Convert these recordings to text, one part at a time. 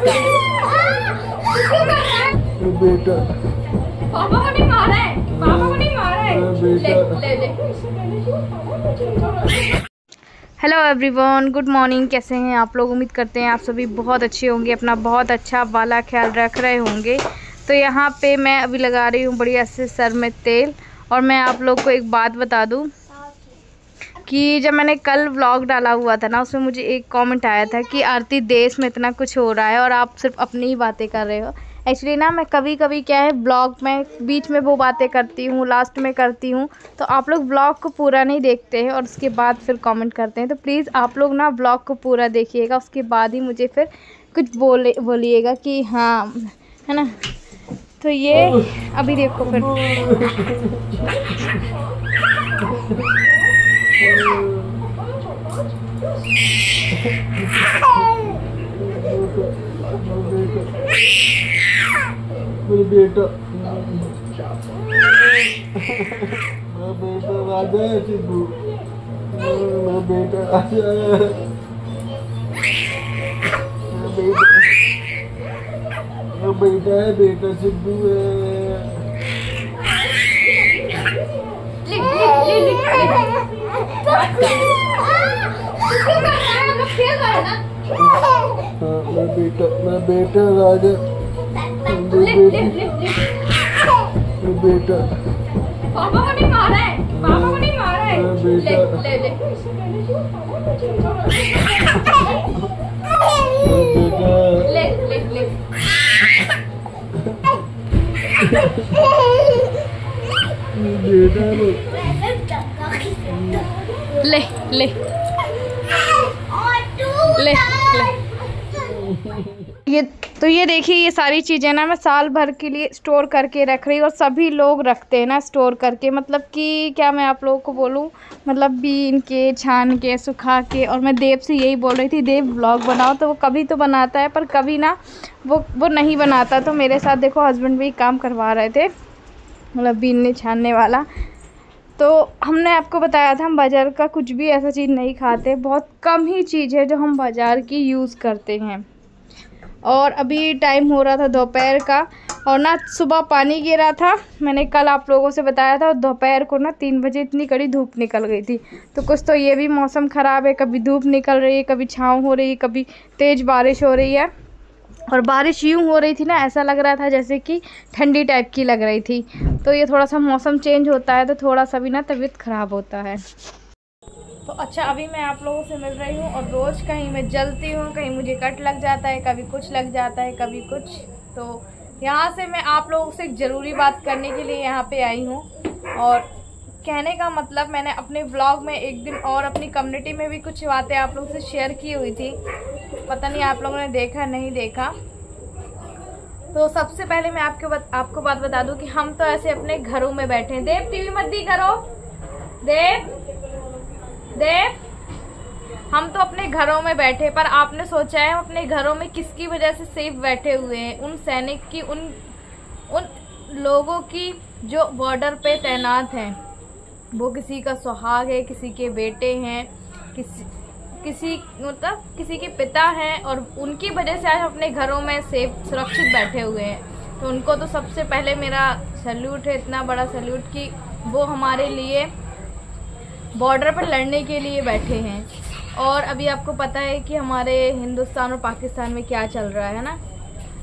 बेटा पापा को नहीं मारा है, पापा को नहीं मारा है। ले। Hello everyone, good morning. कैसे हैं आप लोग? उम्मीद करते हैं आप सभी बहुत अच्छे होंगे, अपना बहुत अच्छा वाला ख्याल रख रहे होंगे। तो यहाँ पे मैं अभी लगा रही हूँ बढ़िया से सर में तेल। और मैं आप लोग को एक बात बता दूँ कि जब मैंने कल व्लॉग डाला हुआ था ना, उसमें मुझे एक कमेंट आया था कि आरती देश में इतना कुछ हो रहा है और आप सिर्फ अपनी ही बातें कर रहे हो। एक्चुअली ना मैं कभी कभी क्या है, ब्लॉग में बीच में वो बातें करती हूँ, लास्ट में करती हूँ, तो आप लोग ब्लॉग को पूरा नहीं देखते हैं और उसके बाद फिर कमेंट करते हैं। तो प्लीज़ आप लोग ना ब्लॉग को पूरा देखिएगा, उसके बाद ही मुझे फिर कुछ बोलिएगा कि हाँ, है ना। तो ये अभी देखो फिर बेटा राजा है सिद्धू, बेटा राजा है, बेटा है, बेटा सिद्धू है। मैं बेटा राजा, बेटा पापा को नहीं मारा है, पापा को नहीं मारा है। ले। ये देखिए, ये सारी चीज़ें ना मैं साल भर के लिए स्टोर करके रख रही हूँ और सभी लोग रखते हैं ना स्टोर करके। मतलब कि क्या मैं आप लोगों को बोलूँ, मतलब बीन के, छान के, सुखा के। और मैं देव से यही बोल रही थी, देव व्लॉग बनाओ, तो वो कभी तो बनाता है पर कभी ना वो नहीं बनाता। तो मेरे साथ देखो हस्बैंड भी काम करवा रहे थे, मतलब बीनने छानने वाला। तो हमने आपको बताया था हम बाज़ार का कुछ भी ऐसा चीज़ नहीं खाते, बहुत कम ही चीज़ है जो हम बाज़ार की यूज़ करते हैं। और अभी टाइम हो रहा था दोपहर का, और ना सुबह पानी गिरा था, मैंने कल आप लोगों से बताया था। और दोपहर को ना 3 बजे इतनी कड़ी धूप निकल गई थी। तो कुछ तो ये भी मौसम ख़राब है, कभी धूप निकल रही है, कभी छाँव हो रही है, कभी तेज़ बारिश हो रही है। और बारिश यूँ हो रही थी ना, ऐसा लग रहा था जैसे कि ठंडी टाइप की लग रही थी। तो ये थोड़ा सा मौसम चेंज होता है तो थोड़ा सा भी ना तबीयत ख़राब होता है। तो अच्छा, अभी मैं आप लोगों से मिल रही हूँ और रोज़ कहीं मैं जलती हूँ, कहीं मुझे कट लग जाता है, कभी कुछ लग जाता है, कभी कुछ। तो यहाँ से मैं आप लोगों से एक ज़रूरी बात करने के लिए यहाँ पे आई हूँ। और कहने का मतलब, मैंने अपने व्लॉग में एक दिन और अपनी कम्युनिटी में भी कुछ बातें आप लोगों से शेयर की हुई थी, पता नहीं आप लोगों ने देखा नहीं देखा। तो सबसे पहले मैं आपको बात बता दूं कि हम तो ऐसे अपने घरों में बैठे हैं। देव टीवी मत दी करो, देव हम तो अपने घरों में बैठे, पर आपने सोचा है हम अपने घरों में किसकी वजह से सेफ बैठे हुए हैं? उन सैनिक की, उन लोगों की जो बॉर्डर पे तैनात हैं। वो किसी का सुहाग है, किसी के बेटे हैं, किसी के पिता हैं, और उनकी वजह से आज अपने घरों में सेफ सुरक्षित बैठे हुए हैं। तो उनको तो सबसे पहले मेरा सैल्यूट है, इतना बड़ा सैल्यूट कि वो हमारे लिए बॉर्डर पर लड़ने के लिए बैठे हैं। और अभी आपको पता है कि हमारे हिंदुस्तान और पाकिस्तान में क्या चल रहा है ना।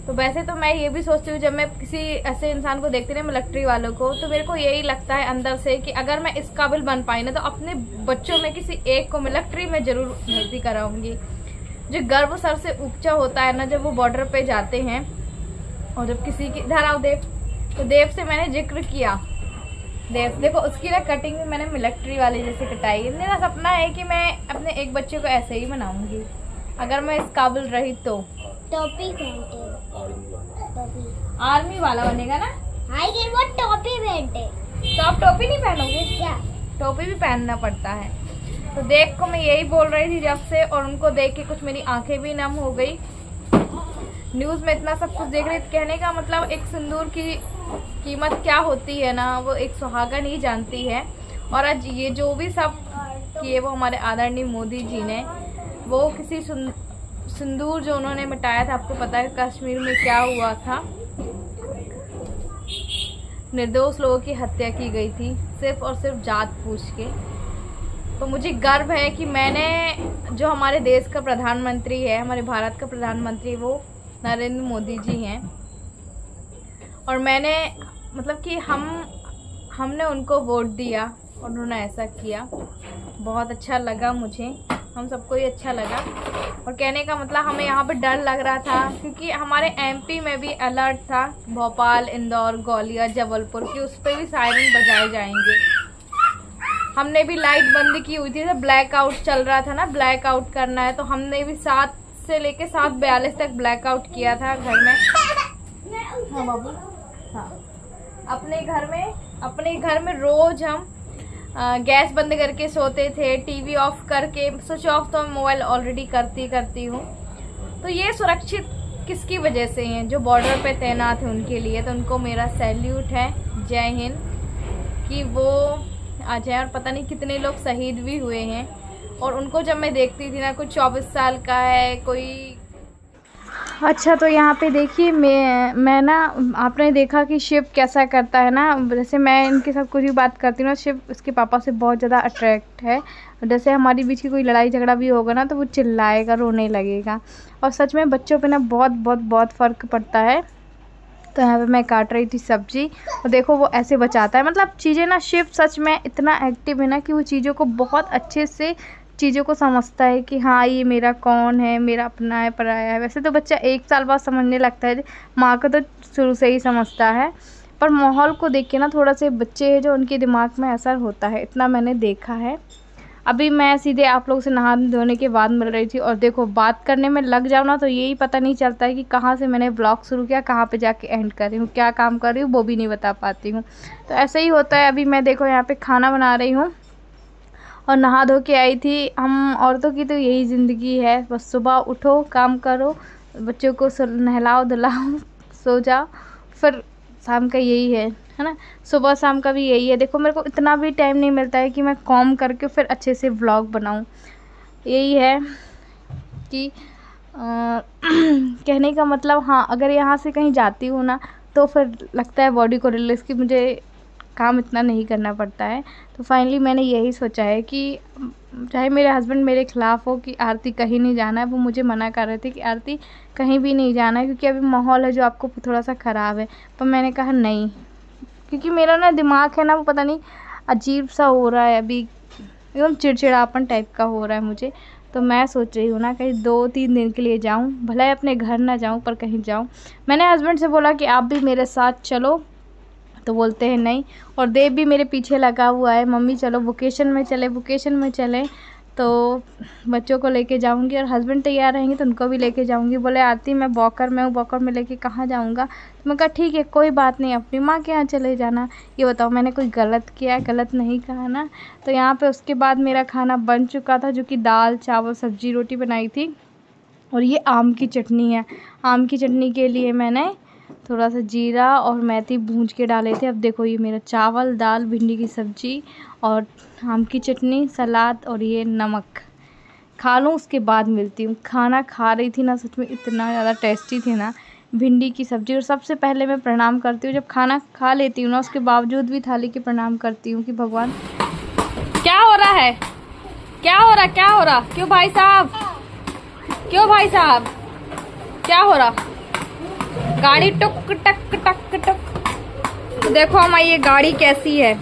तो वैसे तो मैं ये भी सोचती हूँ, जब मैं किसी ऐसे इंसान को देखती हूँ मिलिट्री वालों को, तो मेरे को यही लगता है अंदर से कि अगर मैं इस काबिल बन पाई ना, तो अपने बच्चों में किसी एक को मिलिट्री में ज़रूर भर्ती कराऊंगी। जो गर्व सर से ऊंचा होता है ना, जब वो बॉर्डर पे जाते हैं। और जब किसी की धराव देव, तो देव से मैंने जिक्र किया, देव देखो उसकी ना कटिंग भी मैंने मिलिट्री वाले जैसे कटाई है। मेरा सपना है कि मैं अपने एक बच्चे को ऐसे ही बनाऊंगी, अगर मैं इस काबिल रही तो। टोपी आर्मी वाला बनेगा ना। हाँ, ये वो टोपी पहनते। तो आप टोपी नहीं पहनोगे क्या? टोपी भी पहनना पड़ता है। तो देव को मैं यही बोल रही थी जब से, और उनको देख के कुछ मेरी आंखें भी नम हो गई। न्यूज़ में इतना सब कुछ देख रही थी। कहने का मतलब, एक सिंदूर की कीमत क्या होती है ना, वो एक सुहागन ही जानती है। और आज ये जो भी सब किए वो हमारे आदरणीय मोदी जी ने, वो किसी सिंदूर जो उन्होंने मिटाया था, आपको पता है कश्मीर में क्या हुआ था, निर्दोष लोगों की हत्या की गई थी सिर्फ और सिर्फ जात पूछ के। तो मुझे गर्व है कि मैंने, जो हमारे देश का प्रधानमंत्री है, हमारे भारत का प्रधानमंत्री, वो नरेंद्र मोदी जी हैं, और मैंने मतलब कि हमने उनको वोट दिया और उन्होंने ऐसा किया। बहुत अच्छा लगा मुझे, हम सबको ही अच्छा लगा। और कहने का मतलब हमें यहाँ पे डर लग रहा था क्योंकि हमारे एमपी में भी अलर्ट था, भोपाल, इंदौर, ग्वालियर, जबलपुर की, उस पर भी सायरन बजाए जाएंगे। हमने भी लाइट बंद की हुई थी, ब्लैक आउट चल रहा था ना, ब्लैक आउट करना है, तो हमने भी 7 से लेके 7:42 तक ब्लैक आउट किया था घर में। हाँ बाबू, हाँ, अपने घर में रोज हम गैस बंद करके सोते थे, टीवी ऑफ करके, स्विच ऑफ तो मोबाइल ऑलरेडी करती हूँ। तो ये सुरक्षित किसकी वजह से हैं? जो बॉर्डर पे तैनात है उनके लिए। तो उनको मेरा सैल्यूट है, जय हिंद, कि वो आ जाए। और पता नहीं कितने लोग शहीद भी हुए हैं, और उनको जब मैं देखती थी ना, कोई 24 साल का है, कोई। अच्छा, तो यहाँ पे देखिए, मैं ना, आपने देखा कि शिव कैसा करता है ना, जैसे मैं इनके साथ कुछ भी बात करती हूँ ना, शिव उसके पापा से बहुत ज़्यादा अट्रैक्ट है। जैसे हमारी बीच की कोई लड़ाई झगड़ा भी होगा ना, तो वो चिल्लाएगा, रोने लगेगा। और सच में बच्चों पे ना बहुत फ़र्क पड़ता है। तो यहाँ पे मैं काट रही थी सब्जी, और देखो वो ऐसे बचाता है। मतलब चीज़ें ना, शिव सच में इतना एक्टिव है ना कि वो चीज़ों को बहुत अच्छे से चीज़ों को समझता है कि हाँ, ये मेरा कौन है, मेरा अपना है, पराया है। वैसे तो बच्चा 1 साल बाद समझने लगता है, माँ को तो शुरू से ही समझता है, पर माहौल को देख के ना थोड़ा से बच्चे हैं जो उनके दिमाग में असर होता है, इतना मैंने देखा है। अभी मैं सीधे आप लोगों से नहा धोने के बाद मिल रही थी, और देखो बात करने में लग जाओ ना तो यही पता नहीं चलता है कि कहाँ से मैंने ब्लॉग शुरू किया, कहाँ पे जाके एंड कर रही हूँ, क्या काम कर रही हूँ वो भी नहीं बता पाती हूँ। तो ऐसे ही होता है। अभी मैं देखो यहाँ पे खाना बना रही हूँ और नहा धो के आई थी। हम औरतों की तो यही ज़िंदगी है, बस सुबह उठो, काम करो, बच्चों को नहलाओ धुलाओ, सो जाओ, फिर शाम का यही है ना, सुबह शाम का भी यही है। देखो मेरे को इतना भी टाइम नहीं मिलता है कि मैं कॉम करके फिर अच्छे से व्लॉग बनाऊं। यही है कि कहने का मतलब, हाँ, अगर यहाँ से कहीं जाती हूँ ना तो फिर लगता है बॉडी को रिलीज़ कि मुझे काम इतना नहीं करना पड़ता है। तो फाइनली मैंने यही सोचा है कि चाहे मेरे हस्बैंड मेरे ख़िलाफ़ हो कि आरती कहीं नहीं जाना है, वो मुझे मना कर रहे थे कि आरती कहीं भी नहीं जाना है क्योंकि अभी माहौल है जो आपको थोड़ा सा ख़राब है। पर मैंने कहा नहीं, क्योंकि मेरा ना दिमाग है ना, वो पता नहीं अजीब सा हो रहा है, अभी एकदम चिड़चिड़ापन टाइप का हो रहा है मुझे। तो मैं सोच रही हूँ ना कहीं 2-3 दिन के लिए जाऊँ, भले ही अपने घर ना जाऊँ पर कहीं जाऊँ। मैंने हस्बैंड से बोला कि आप भी मेरे साथ चलो, तो बोलते हैं नहीं। और देव भी मेरे पीछे लगा हुआ है, मम्मी चलो वोकेशन में चले, तो बच्चों को लेके जाऊंगी। और हस्बैंड तैयार रहेंगे तो उनको भी लेके जाऊंगी। बोले आरती मैं बॉकर में हूँ, बॉकर में लेके कहाँ जाऊंगा? तो मैं कहा ठीक है, कोई बात नहीं, अपनी माँ के यहाँ चले जाना। ये बताओ मैंने कोई गलत किया? गलत नहीं कहा ना। तो यहाँ पे उसके बाद मेरा खाना बन चुका था, जो कि दाल चावल सब्जी रोटी बनाई थी, और ये आम की चटनी है। आम की चटनी के लिए मैंने थोड़ा सा जीरा और मेथी भूंज के डाले थे। अब देखो ये मेरा चावल, दाल, भिंडी की सब्जी और आम की चटनी, सलाद और ये नमक। खा लूँ उसके बाद मिलती हूँ। खाना खा रही थी ना, सच में इतना ज़्यादा टेस्टी थी ना भिंडी की सब्ज़ी। और सबसे पहले मैं प्रणाम करती हूँ, जब खाना खा लेती हूँ ना उसके बावजूद भी थाली के प्रणाम करती हूँ कि भगवान। क्या हो रहा है? क्या हो रहा? क्यों भाई साहब? क्या हो रहा? गाड़ी टुक टक टक टक। देखो हमारी ये गाड़ी कैसी है,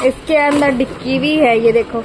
इसके अंदर डिक्की भी है, ये देखो।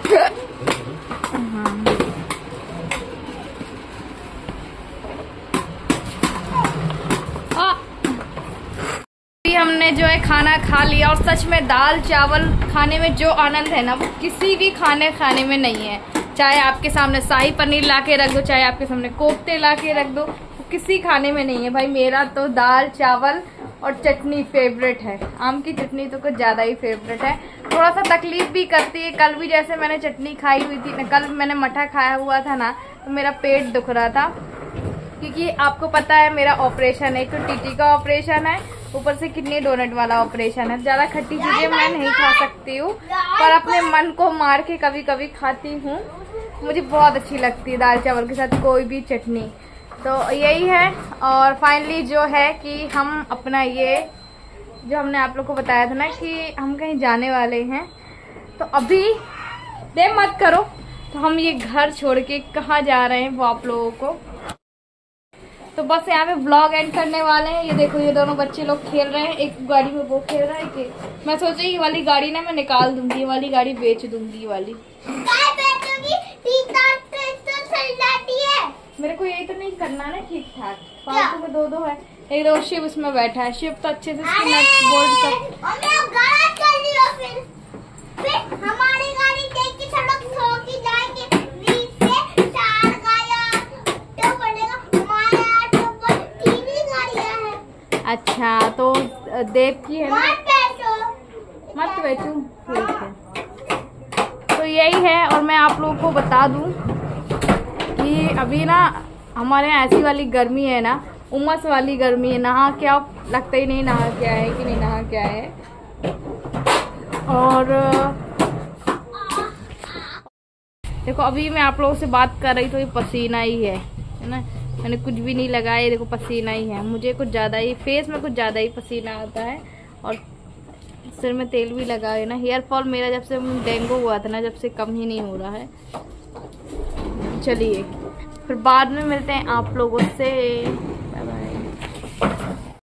अभी हमने जो है खाना खा लिया, और सच में दाल चावल खाने में जो आनंद है ना, वो किसी भी खाने में नहीं है। चाहे आपके सामने शाही पनीर ला के रख दो, चाहे आपके सामने कोफ्ते ला के रख दो, किसी खाने में नहीं है। भाई मेरा तो दाल चावल और चटनी फेवरेट है। आम की चटनी तो कुछ ज़्यादा ही फेवरेट है। थोड़ा सा तकलीफ भी करती है। कल भी जैसे मैंने चटनी खाई हुई थी, कल मैंने मठा खाया हुआ था ना, तो मेरा पेट दुख रहा था, क्योंकि आपको पता है मेरा ऑपरेशन है, एक तो टीटी का ऑपरेशन है, ऊपर से किडनी डोनेट वाला ऑपरेशन है। ज़्यादा खट्टी चीज़ें मैं नहीं खा सकती हूँ, पर अपने मन को मार के कभी कभी खाती हूँ। मुझे बहुत अच्छी लगती है दाल चावल के साथ कोई भी चटनी। तो यही है। और फाइनली जो है कि हम अपना ये जो हमने आप लोग को बताया था ना कि हम कहीं जाने वाले हैं, तो अभी देर मत करो, तो हम ये घर छोड़ के कहाँ जा रहे हैं वो आप लोगों को तो बस यहाँ पे ब्लॉग एंड करने वाले हैं। ये देखो ये दोनों बच्चे लोग खेल रहे हैं, एक गाड़ी में वो खेल रहा है कि मैं सोचा ये वाली गाड़ी ना मैं निकाल दूंगी, ये वाली गाड़ी बेच दूंगी। ये वाली मेरे को यही तो नहीं करना ना ठीक ठाक, फालतू में दो है। एक दो शिव उसमें बैठा है, शिव तो अच्छे से बोल्ट सब हमारी गाड़ी देख के सब लोग सो के जाएंगे, अच्छा तो देव की है ना, मत बेचू, ठीक है। तो यही है। और मैं आप लोगों को बता दूं कि अभी ना हमारे यहाँ ऐसी वाली गर्मी है ना, उमस वाली गर्मी है, नहा क्या लगता ही नहीं नहा क्या है कि नहीं नहा क्या है। और देखो अभी मैं आप लोगों से बात कर रही तो ये पसीना ही है ना, मैंने कुछ भी नहीं लगाया, देखो पसीना ही है। मुझे कुछ ज़्यादा ही फेस में कुछ ज़्यादा ही पसीना आता है और सिर में तेल भी लगा है ना। हेयर फॉल मेरा जब से डेंगू हुआ था ना, जब से कम ही नहीं हो रहा है। चलिए फिर बाद में मिलते हैं आप लोगों से।